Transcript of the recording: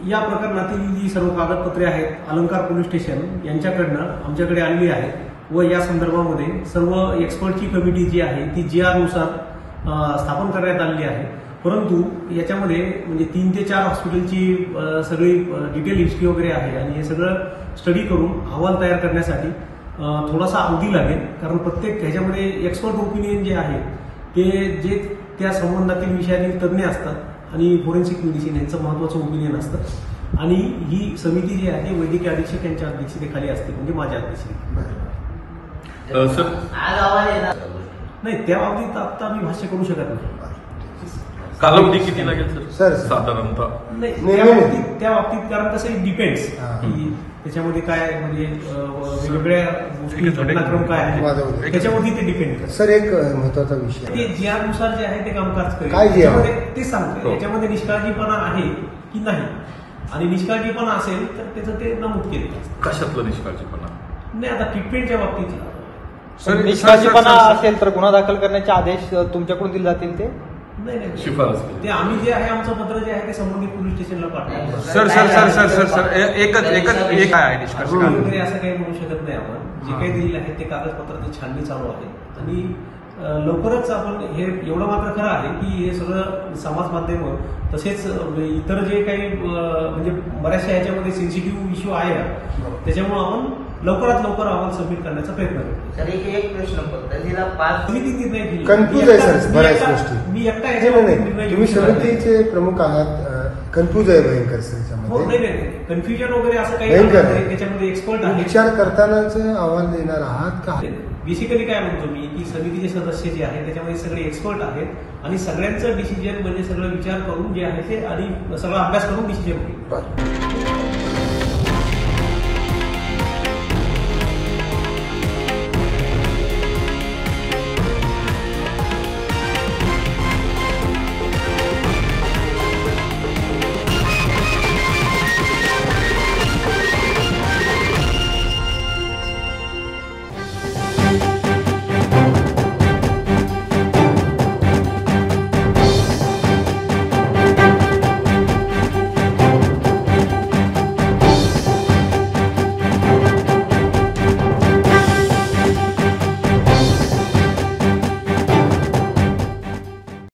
या प्रकरणातील जी सर्व कागदपत्रे आहेत अलंकार पोलीस स्टेशन यांच्याकडनं आमच्याकडे आलेली आहेत व या संदर्भामध्ये सर्व एक्सपर्टची कमिटी जी आहे ती GR नुसार स्थापन करण्यात आलेली आहे। परंतु याच्यामध्ये म्हणजे 3 ते 4 हॉस्पिटलची सगळी डिटेल हिस्ट्री वगैरे आहे आणि हे सगळं स्टडी करून अहवाल तयार करण्यासाठी थोडासा अवधी लागेल, कारण प्रत्येक ह्याच्यामध्ये एक्सपर्ट ओपिनियन जे आहे ते जे त्या संबंधातील विषयातील तज्ज्ञ असतात आणि फोरेन्सिक मेडिसिन यांचं महत्त्वाचं ओपिनियन असतं आणि ही समिती जी आहे ती वैद्यकीय अधीक्षक यांच्या अध्यक्षतेखाली असते, म्हणजे माझ्या अध्यक्षतेखाली। नाही, त्या बाबतीत आता मी भाष्य करू शकत नाही। कालावधी किती लागेल सर साधारणतः? नाही, त्या बाबतीत कारण कसं डिपेंड्स की त्याच्यामध्ये काय म्हणजे वेगवेगळ्या गोष्टी घटनाक्रम काय आहे त्याच्यावरती ते डिपेंड करतं। सर, एक महत्वाचा विषय ते GR नुसार जे आहे ते कामकाज करेल ते सांगते याच्यामध्ये निष्काळजीपणा आहे की नाही, आणि निष्काळजीपणा असेल तर त्याचं ते नमूद केलं। कशातलं निष्काळजीपणा? नाही, आता ट्रीटमेंटच्या बाबतीत निष्काळजीपणा असेल तर गुन्हा दाखल करण्याचे आदेश तुमच्याकडून दिले जातील ते? नाही, शिफारस ते आम्ही जे आहे आमचं पत्र जे आहे ते संबंधित पोलीस स्टेशनला पाठवतो। सर एक काय आहे निष्कर्ष वगैरे असं काही म्हणू शकत नाही आपण। जे काही दिलेलं आहे ते कागदपत्राची छाननी चालू आहे आणि लवकरच आपण हे एवढं मात्र खरं आहे की हे सगळं समाज माध्यम तसेच इतर जे काही म्हणजे बऱ्याचशा याच्यामध्ये सेन्सिटिव्ह इश्यू आहे त्याच्यामुळे आपण लवकरात लवकर अहवाल सबमिट करण्याचा प्रयत्न करतो। सर, एक प्रश्न पडला 5 निर्णय घेतला कन्फ्यूज आहे सर बऱ्याच गोष्टी। मी एकटा नाही, तुम्ही समितीचे प्रमुख आहात, कन्फ्यूज आहे भयंकर सर याच्यामध्ये। नाही, कन्फ्युजन वगैरे असं काही नाही, त्याच्यामध्ये एक्सपर्ट आहे। विचार करतानाच अहवाल देणार आहात का? बेसिकली काय म्हणतो मी की समितीचे सदस्य जे आहेत त्याच्यामध्ये सगळे एक्सपर्ट आहेत आणि सगळ्यांचं डिसिजन म्हणजे सगळं विचार करून जे आहे ते आणि सगळा अभ्यास करून डिसिजन होईल।